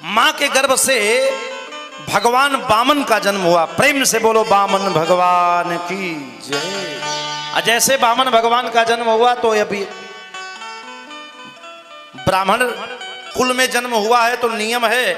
मां के गर्भ से भगवान वामन का जन्म हुआ। प्रेम से बोलो वामन भगवान की जय। जैसे वामन भगवान का जन्म हुआ तो अभी ब्राह्मण कुल में जन्म हुआ है तो नियम है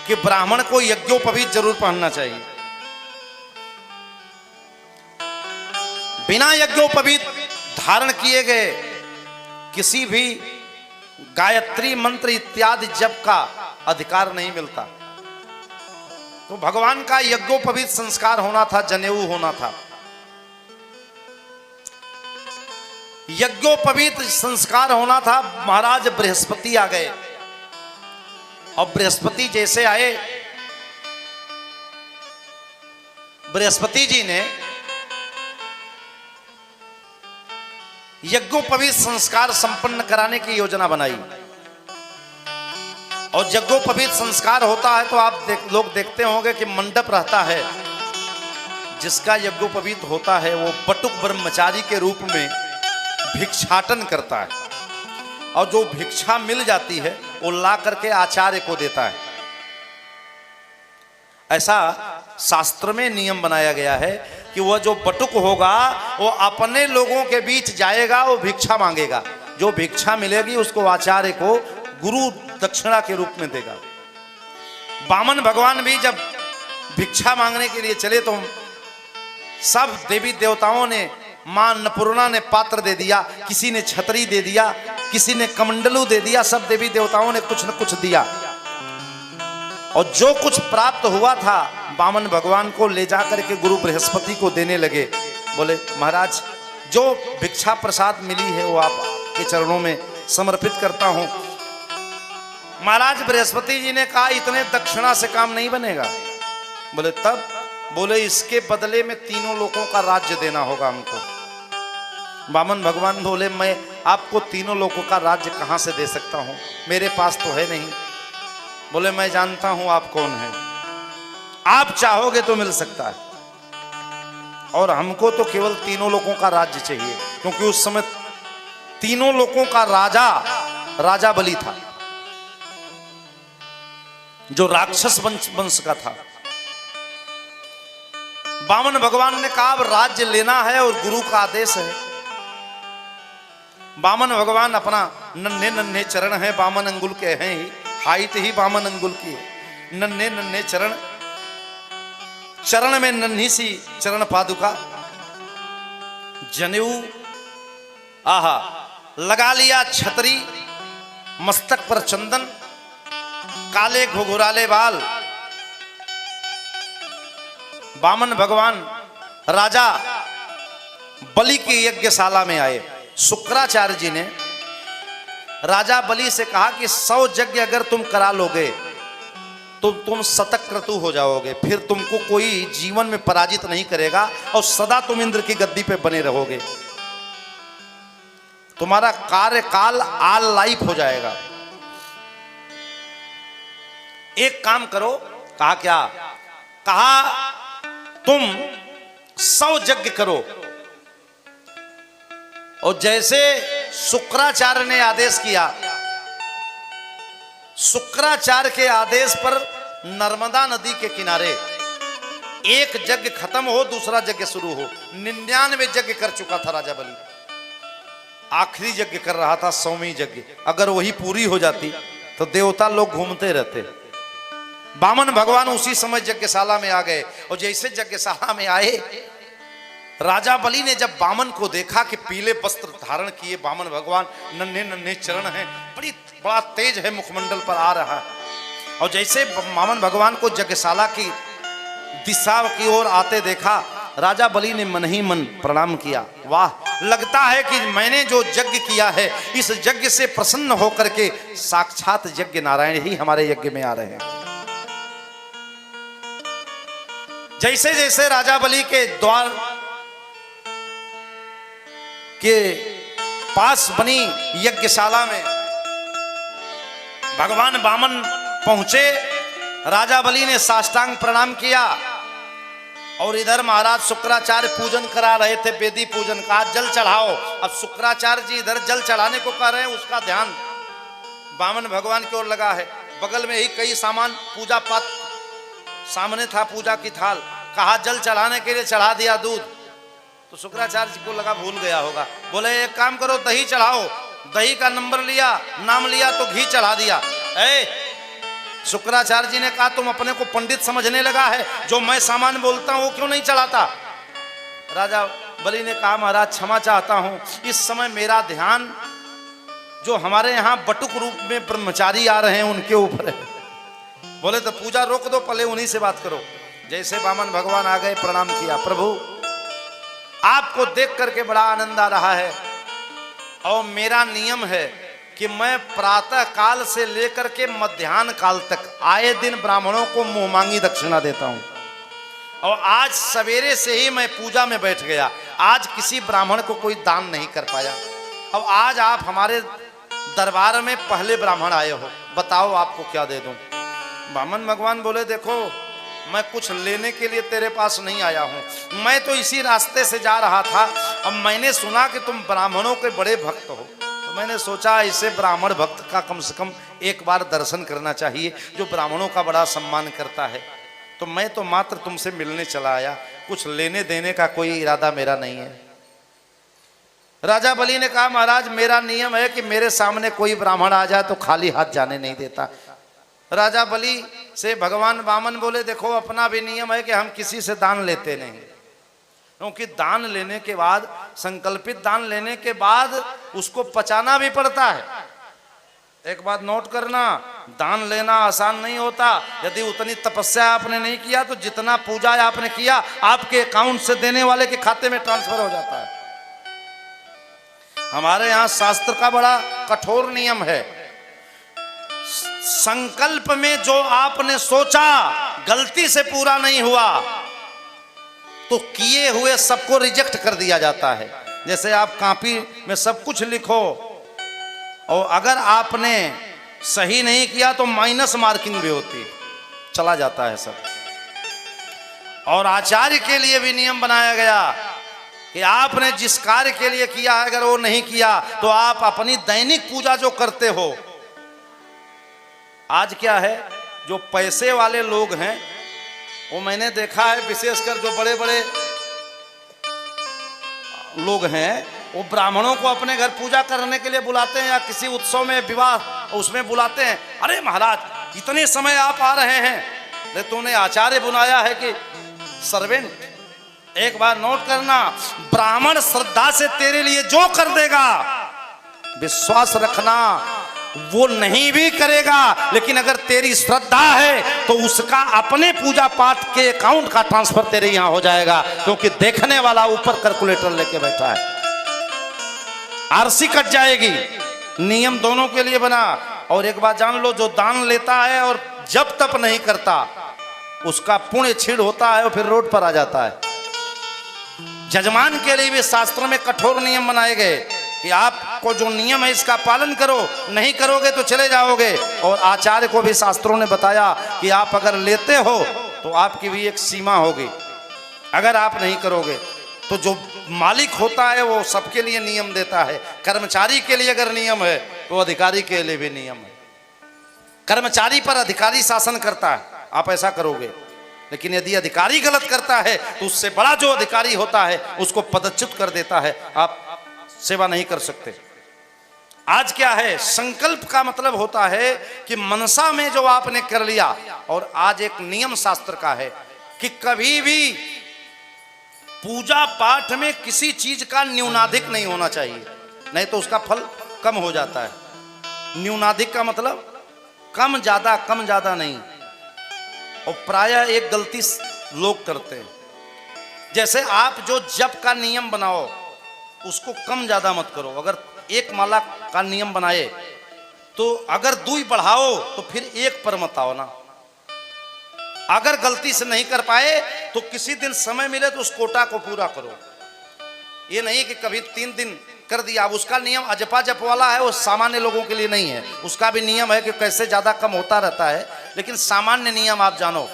कि ब्राह्मण को यज्ञोपवीत जरूर पहनना चाहिए। बिना यज्ञोपवीत धारण किए गए किसी भी गायत्री मंत्र इत्यादि जप का अधिकार नहीं मिलता। तो भगवान का यज्ञोपवीत संस्कार होना था, जनेऊ होना था। यज्ञोपवीत संस्कार होना था। महाराज बृहस्पति आ गए और बृहस्पति जैसे आए, बृहस्पति जी ने यज्ञोपवीत संस्कार संपन्न कराने की योजना बनाई। और यज्ञोपवीत संस्कार होता है तो आप लोग देखते होंगे कि मंडप रहता है। जिसका यज्ञोपवीत होता है वो बटुक ब्रह्मचारी के रूप में भिक्षाटन करता है और जो भिक्षा मिल जाती है वो ला करके आचार्य को देता है। ऐसा शास्त्र में नियम बनाया गया है कि वह जो बटुक होगा वो अपने लोगों के बीच जाएगा, वो भिक्षा मांगेगा। जो भिक्षा मिलेगी उसको आचार्य को गुरु दक्षिणा के रूप में देगा। वामन भगवान भी जब भिक्षा मांगने के लिए चले तो सब देवी देवताओं ने, मां अन्नपूर्णा ने पात्र दे दिया, किसी ने छतरी दे दिया, किसी ने कमंडलू दे दिया, सब देवी देवताओं ने कुछ न कुछ दिया। और जो कुछ प्राप्त हुआ था वामन भगवान को ले जाकर के गुरु बृहस्पति को देने लगे। बोले महाराज जो भिक्षा प्रसाद मिली है वो आपके चरणों में समर्पित करता हूं। महाराज बृहस्पति जी ने कहा इतने दक्षिणा से काम नहीं बनेगा। बोले तब? बोले इसके बदले में तीनों लोगों का राज्य देना होगा हमको। वामन भगवान बोले मैं आपको तीनों लोगों का राज्य कहां से दे सकता हूं, मेरे पास तो है नहीं। बोले मैं जानता हूं आप कौन है, आप चाहोगे तो मिल सकता है। और हमको तो केवल तीनों लोगों का राज्य चाहिए, क्योंकि उस समय तीनों लोगों का राजा बलि था जो राक्षस वंश का था। वामन भगवान ने कहा अब राज्य लेना है और गुरु का आदेश है। वामन भगवान अपना नन्हे नन्हे चरण है, वामन अंगुल के हैं ही, हाइट ही वामन अंगुल की है। नन्हे नन्हे चरण, चरण में नन्ही सी चरण पादुका, जनेऊ, आहा, लगा लिया छतरी, मस्तक पर चंदन, काले घुघुराले बाल। वामन भगवान राजा बलि की यज्ञशाला में आए। शुक्राचार्य जी ने राजा बलि से कहा कि 100 यज्ञ अगर तुम करा लोगे तो तुम शतक्रतु हो जाओगे, फिर तुमको कोई जीवन में पराजित नहीं करेगा और सदा तुम इंद्र की गद्दी पे बने रहोगे, तुम्हारा कार्यकाल आल लाइफ हो जाएगा। एक काम करो। कहा क्या? कहा तुम 100 यज्ञ करो। और जैसे शुक्राचार्य ने आदेश किया, शुक्राचार्य के आदेश पर नर्मदा नदी के किनारे एक यज्ञ खत्म हो, दूसरा यज्ञ शुरू हो। 99 यज्ञ कर चुका था राजा बलि, आखिरी यज्ञ कर रहा था 100वीं यज्ञ। अगर वही पूरी हो जाती तो देवता लोग घूमते रहते। वामन भगवान उसी समय यज्ञशाला में आ गए। और जैसे यज्ञशाला में आए, राजा बलि ने जब वामन को देखा कि पीले वस्त्र धारण किए वामन भगवान, नन्हे नन्हे चरण हैं, बड़ा तेज है, मुखमंडल पर आ रहा है। और जैसे वामन भगवान को यज्ञशाला की दिशा की ओर आते देखा, राजा बलि ने मन ही मन प्रणाम किया। वाह, लगता है कि मैंने जो यज्ञ किया है इस यज्ञ से प्रसन्न होकर के साक्षात यज्ञ नारायण ही हमारे यज्ञ में आ रहे हैं। जैसे जैसे राजा बलि के द्वार के पास बनी यज्ञशाला में भगवान वामन पहुंचे, राजा बलि ने साष्टांग प्रणाम किया। और इधर महाराज शुक्राचार्य पूजन करा रहे थे, वेदी पूजन का, जल चढ़ाओ। अब शुक्राचार्य जी इधर जल चढ़ाने को कह रहे हैं, उसका ध्यान वामन भगवान की ओर लगा है। बगल में ही कई सामान पूजा पाठ सामने था, पूजा की थाल, कहा जल चढ़ाने के लिए, चढ़ा दिया दूध। तो शुक्राचार्य जी को लगा भूल गया होगा, बोले एक काम करो दही चढ़ाओ। दही का नंबर लिया, नाम लिया तो घी चढ़ा दिया। शुक्राचार्य जी ने कहा तुम अपने को पंडित समझने लगा है, जो मैं सामान बोलता हूं वो क्यों नहीं चढ़ाता। राजा बलि ने कहा महाराज क्षमा चाहता हूं, इस समय मेरा ध्यान जो हमारे यहाँ बटुक रूप में ब्रह्मचारी आ रहे हैं उनके ऊपर है। बोले तो पूजा रोक दो, पहले उन्हीं से बात करो। जैसे वामन भगवान आ गए, प्रणाम किया, प्रभु आपको देख करके बड़ा आनंद आ रहा है और मेरा नियम है कि मैं प्रातः काल से लेकर के मध्याह्न काल तक आए दिन ब्राह्मणों को मुंह मांगी दक्षिणा देता हूं। और आज सवेरे से ही मैं पूजा में बैठ गया, आज किसी ब्राह्मण को कोई दान नहीं कर पाया। अब आज आप हमारे दरबार में पहले ब्राह्मण आए हो, बताओ आपको क्या दे दूं। वामन भगवान बोले देखो मैं कुछ लेने के लिए तेरे पास नहीं आया हूं, मैं तो इसी रास्ते से जा रहा था। अब मैंने सुना कि तुम ब्राह्मणों के बड़े भक्त हो, तो मैंने सोचा इसे ब्राह्मण भक्त का कम से कम एक बार दर्शन करना चाहिए, जो ब्राह्मणों का बड़ा सम्मान करता है। तो मैं तो मात्र तुमसे मिलने चला आया, कुछ लेने देने का कोई इरादा मेरा नहीं है। राजा बलि ने कहा महाराज मेरा नियम है कि मेरे सामने कोई ब्राह्मण आ जाए तो खाली हाथ जाने नहीं देता। राजा बलि से भगवान वामन बोले देखो अपना भी नियम है कि हम किसी से दान लेते नहीं, क्योंकि दान लेने के बाद, संकल्पित दान लेने के बाद उसको पचाना भी पड़ता है। एक बात नोट करना, दान लेना आसान नहीं होता। यदि उतनी तपस्या आपने नहीं किया तो जितना पूजा आपने किया आपके अकाउंट से देने वाले के खाते में ट्रांसफर हो जाता है। हमारे यहाँ शास्त्र का बड़ा कठोर नियम है, संकल्प में जो आपने सोचा गलती से पूरा नहीं हुआ तो किए हुए सबको रिजेक्ट कर दिया जाता है। जैसे आप कॉपी में सब कुछ लिखो और अगर आपने सही नहीं किया तो माइनस मार्किंग भी होती, चला जाता है सब। और आचार्य के लिए भी नियम बनाया गया कि आपने जिस कार्य के लिए किया है अगर वो नहीं किया तो आप अपनी दैनिक पूजा जो करते हो। आज क्या है, जो पैसे वाले लोग हैं वो मैंने देखा है, विशेषकर जो बड़े बड़े लोग हैं वो ब्राह्मणों को अपने घर पूजा करने के लिए बुलाते हैं या किसी उत्सव में विवाह उसमें बुलाते हैं। अरे महाराज इतने समय आप आ रहे हैं, अरे तूने आचार्य बुलाया है कि सर्वेंट। एक बार नोट करना, ब्राह्मण श्रद्धा से तेरे लिए जो कर देगा विश्वास रखना वो नहीं भी करेगा, लेकिन अगर तेरी श्रद्धा है तो उसका अपने पूजा पाठ के अकाउंट का ट्रांसफर तेरे यहां हो जाएगा, क्योंकि देखने वाला ऊपर कैलकुलेटर लेके बैठा है। आरसी कट जाएगी। नियम दोनों के लिए बना। और एक बात जान लो, जो दान लेता है और जब तप नहीं करता उसका पुण्य छीड़ होता है और फिर रोड पर आ जाता है। जजमान के लिए भी शास्त्रों में कठोर नियम बनाए गए कि आपको जो नियम है इसका पालन करो, नहीं करोगे तो चले जाओगे। और आचार्य को भी शास्त्रों ने बताया कि आप अगर लेते हो तो आपकी भी एक सीमा होगी, अगर आप नहीं करोगे तो जो मालिक होता है वो सबके लिए नियम देता है। कर्मचारी के लिए अगर नियम है तो अधिकारी के लिए भी नियम है। कर्मचारी पर अधिकारी शासन करता है, आप ऐसा करोगे, लेकिन यदि अधिकारी गलत करता है तो उससे बड़ा जो अधिकारी होता है उसको पदच्युत कर देता है, आप सेवा नहीं कर सकते। आज क्या है, संकल्प का मतलब होता है कि मनसा में जो आपने कर लिया। और आज एक नियम शास्त्र का है कि कभी भी पूजा पाठ में किसी चीज का न्यूनाधिक नहीं होना चाहिए, नहीं तो उसका फल कम हो जाता है। न्यूनाधिक का मतलब कम ज्यादा नहीं। और प्रायः एक गलती लोग करते हैं, जैसे आप जो जप का नियम बनाओ उसको कम ज्यादा मत करो। अगर एक माला का नियम बनाए तो अगर 2 बढ़ाओ तो फिर 1 पर मत आओ ना। अगर गलती से नहीं कर पाए तो किसी दिन समय मिले तो उस कोटा को पूरा करो। ये नहीं कि कभी 3 दिन कर दिया। अब उसका नियम अजपा जप वाला है, वो सामान्य लोगों के लिए नहीं है। उसका भी नियम है कि कैसे ज्यादा कम होता रहता है, लेकिन सामान्य नियम आप जानो।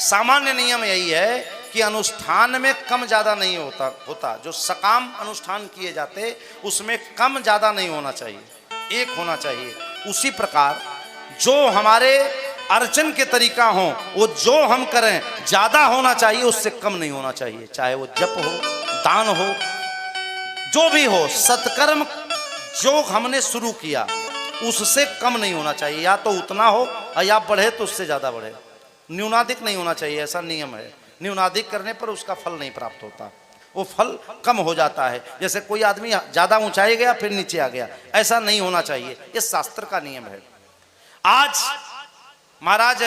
सामान्य नियम यही है कि अनुष्ठान में कम ज्यादा नहीं होता। जो सकाम अनुष्ठान किए जाते उसमें कम ज्यादा नहीं होना चाहिए, 1 होना चाहिए। उसी प्रकार जो हमारे अर्चन के तरीका हो, वो जो हम करें ज्यादा होना चाहिए, उससे कम नहीं होना चाहिए। चाहे वो जप हो, दान हो, जो भी हो, सत्कर्म जो हमने शुरू किया उससे कम नहीं होना चाहिए। या तो उतना हो और या बढ़े तो उससे ज्यादा बढ़े, न्यूनाधिक नहीं होना चाहिए, ऐसा नियम है। न्यूनाधिक करने पर उसका फल नहीं प्राप्त होता, वो फल कम हो जाता है। जैसे कोई आदमी ज्यादा ऊंचाई गया फिर नीचे आ गया, ऐसा नहीं होना चाहिए, ये शास्त्र का नियम है। आज महाराज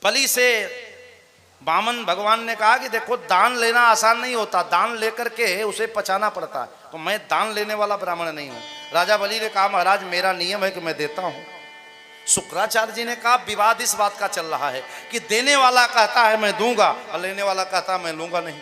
बलि से वामन भगवान ने कहा कि देखो दान लेना आसान नहीं होता, दान लेकर के उसे पचाना पड़ता है, तो मैं दान लेने वाला ब्राह्मण नहीं हूं। राजा बलि ने कहा महाराज मेरा नियम है कि मैं देता हूं। शुक्राचार्य जी ने कहा विवाद इस बात का चल रहा है कि देने वाला कहता है मैं दूंगा और लेने वाला कहता है मैं लूंगा नहीं।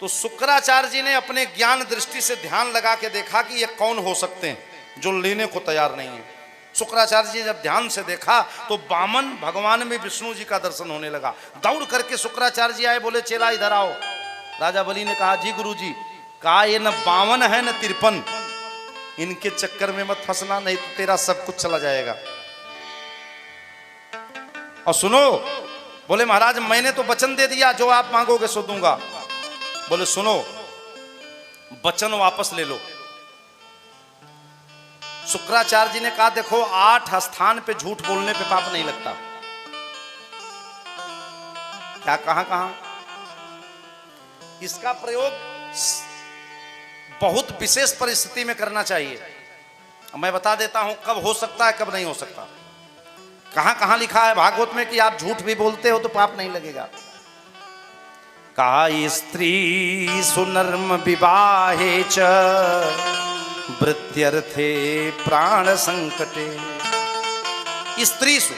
तो शुक्राचार्य जी ने अपने ज्ञान दृष्टि से ध्यान लगा के देखा कि ये कौन हो सकते हैं जो लेने को तैयार नहीं है। शुक्राचार्य जी जब ध्यान से देखा तो वामन भगवान में विष्णु जी का दर्शन होने लगा। दौड़ करके शुक्राचार्य जी आए, बोले चेला इधर आओ। राजा बलि ने कहा जी गुरु जी। कहा ये न बावन है न 53, इनके चक्कर में मत फंसना, नहीं तो तेरा सब कुछ चला जाएगा। और सुनो, बोले महाराज मैंने तो वचन दे दिया, जो आप मांगोगे सो दूंगा। बोले सुनो, वचन वापस ले लो। शुक्राचार्य जी ने कहा देखो 8 स्थान पे झूठ बोलने पे पाप नहीं लगता। क्या कहां कहां? इसका प्रयोग बहुत विशेष परिस्थिति में करना चाहिए। मैं बता देता हूं कब हो सकता है कब नहीं हो सकता। कहां कहां लिखा है भागवत में कि आप झूठ भी बोलते हो तो पाप नहीं लगेगा। कहा स्त्री सुनर्म विवाहे च वृत्यर्थे प्राण संकटे। स्त्री सु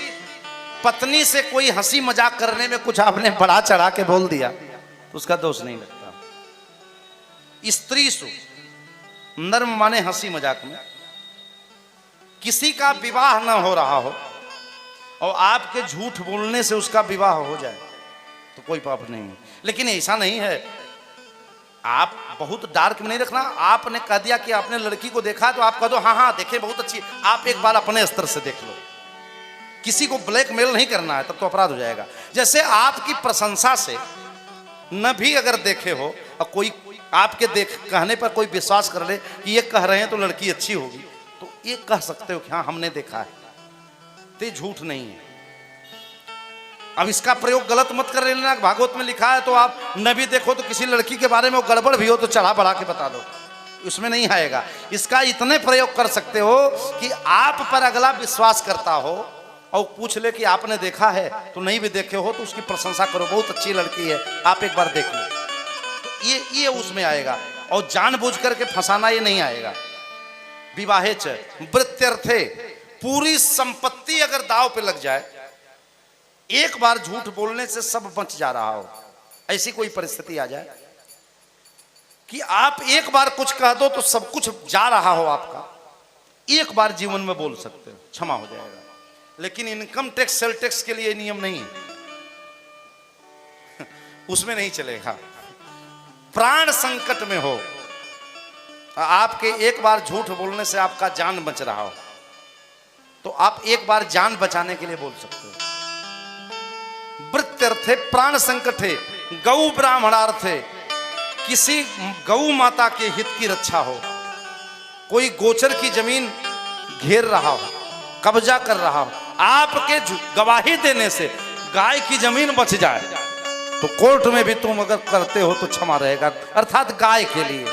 पत्नी से कोई हंसी मजाक करने में कुछ आपने बढ़ा चढ़ा के बोल दिया तो उसका दोष नहीं लगता। स्त्री सु नर्म माने हंसी मजाक में, किसी का विवाह न हो रहा हो और आपके झूठ बोलने से उसका विवाह हो जाए तो कोई पाप नहीं है। लेकिन ऐसा नहीं है, आप बहुत डार्क में नहीं रखना। आपने कह दिया कि आपने लड़की को देखा तो आप कह दो हाँ हाँ देखे बहुत अच्छी, आप एक बार अपने स्तर से देख लो। किसी को ब्लैकमेल नहीं करना है, तब तो अपराध हो जाएगा। जैसे आपकी प्रशंसा से न भी अगर देखे हो और कोई आपके कहने पर कोई विश्वास कर ले कि ये कह रहे हैं तो लड़की अच्छी होगी, तो ये कह सकते हो कि हाँ हमने देखा है, तो झूठ नहीं है। अब इसका प्रयोग गलत मत कर लेना। भागवत में लिखा है तो आप न भी देखो तो किसी लड़की के बारे में वो गड़बड़ भी हो तो चढ़ा बढ़ा के बता दो, उसमें नहीं आएगा। इसका इतने प्रयोग कर सकते हो कि आप पर अगला विश्वास करता हो और पूछ ले कि आपने देखा है, तो नहीं भी देखे हो तो उसकी प्रशंसा करो, बहुत अच्छी लड़की है आप एक बार देख लो, तो ये उसमें आएगा। और जानबूझ करके फंसाना ये नहीं आएगा। विवाहे च वृत्यर्थे, पूरी संपत्ति अगर दाव पे लग जाए, एक बार झूठ बोलने से सब बच जा रहा हो, ऐसी कोई परिस्थिति आ जाए कि आप एक बार कुछ कह दो तो सब कुछ जा रहा हो आपका, एक बार जीवन में बोल सकते हो, क्षमा हो जाएगा। लेकिन इनकम टैक्स सेल टैक्स के लिए नियम नहीं है उसमें नहीं चलेगा। प्राण संकट में हो, आपके एक बार झूठ बोलने से आपका जान बच रहा हो, तो आप एक बार जान बचाने के लिए बोल सकते हो। वृत्यर्थे प्राण संकटे, गौ ब्राह्मणार्थे, किसी गौ माता के हित की रक्षा हो, कोई गोचर की जमीन घेर रहा हो, कब्जा कर रहा हो, आपके गवाही देने से गाय की जमीन बच जाए तो कोर्ट में भी तुम अगर करते हो तो क्षमा रहेगा, अर्थात गाय के लिए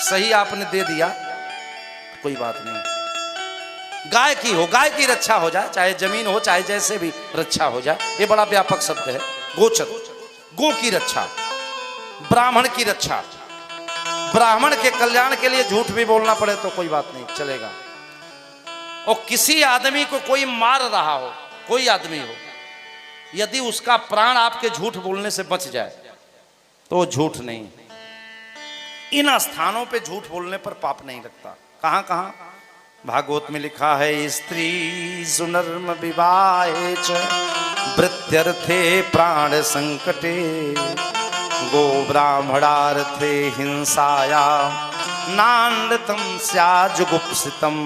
सही आपने दे दिया कोई बात नहीं। गाय की हो, गाय की रक्षा हो जाए, चाहे जमीन हो चाहे जैसे भी रक्षा हो जाए, ये बड़ा व्यापक शब्द है। गोचर, गो की रक्षा, ब्राह्मण की रक्षा, ब्राह्मण के कल्याण के लिए झूठ भी बोलना पड़े तो कोई बात नहीं चलेगा। और किसी आदमी को कोई मार रहा हो, कोई आदमी हो, यदि उसका प्राण आपके झूठ बोलने से बच जाए तो झूठ नहीं। इन स्थानों पे झूठ बोलने पर पाप नहीं लगता। कहां कहां? भागवत में लिखा है स्त्री सुनर्म विवाहे च वृत्यर्थे प्राण संकटे, गो ब्राह्मणार्थे हिंसाया नानृतम स्याजुगुप्सितम।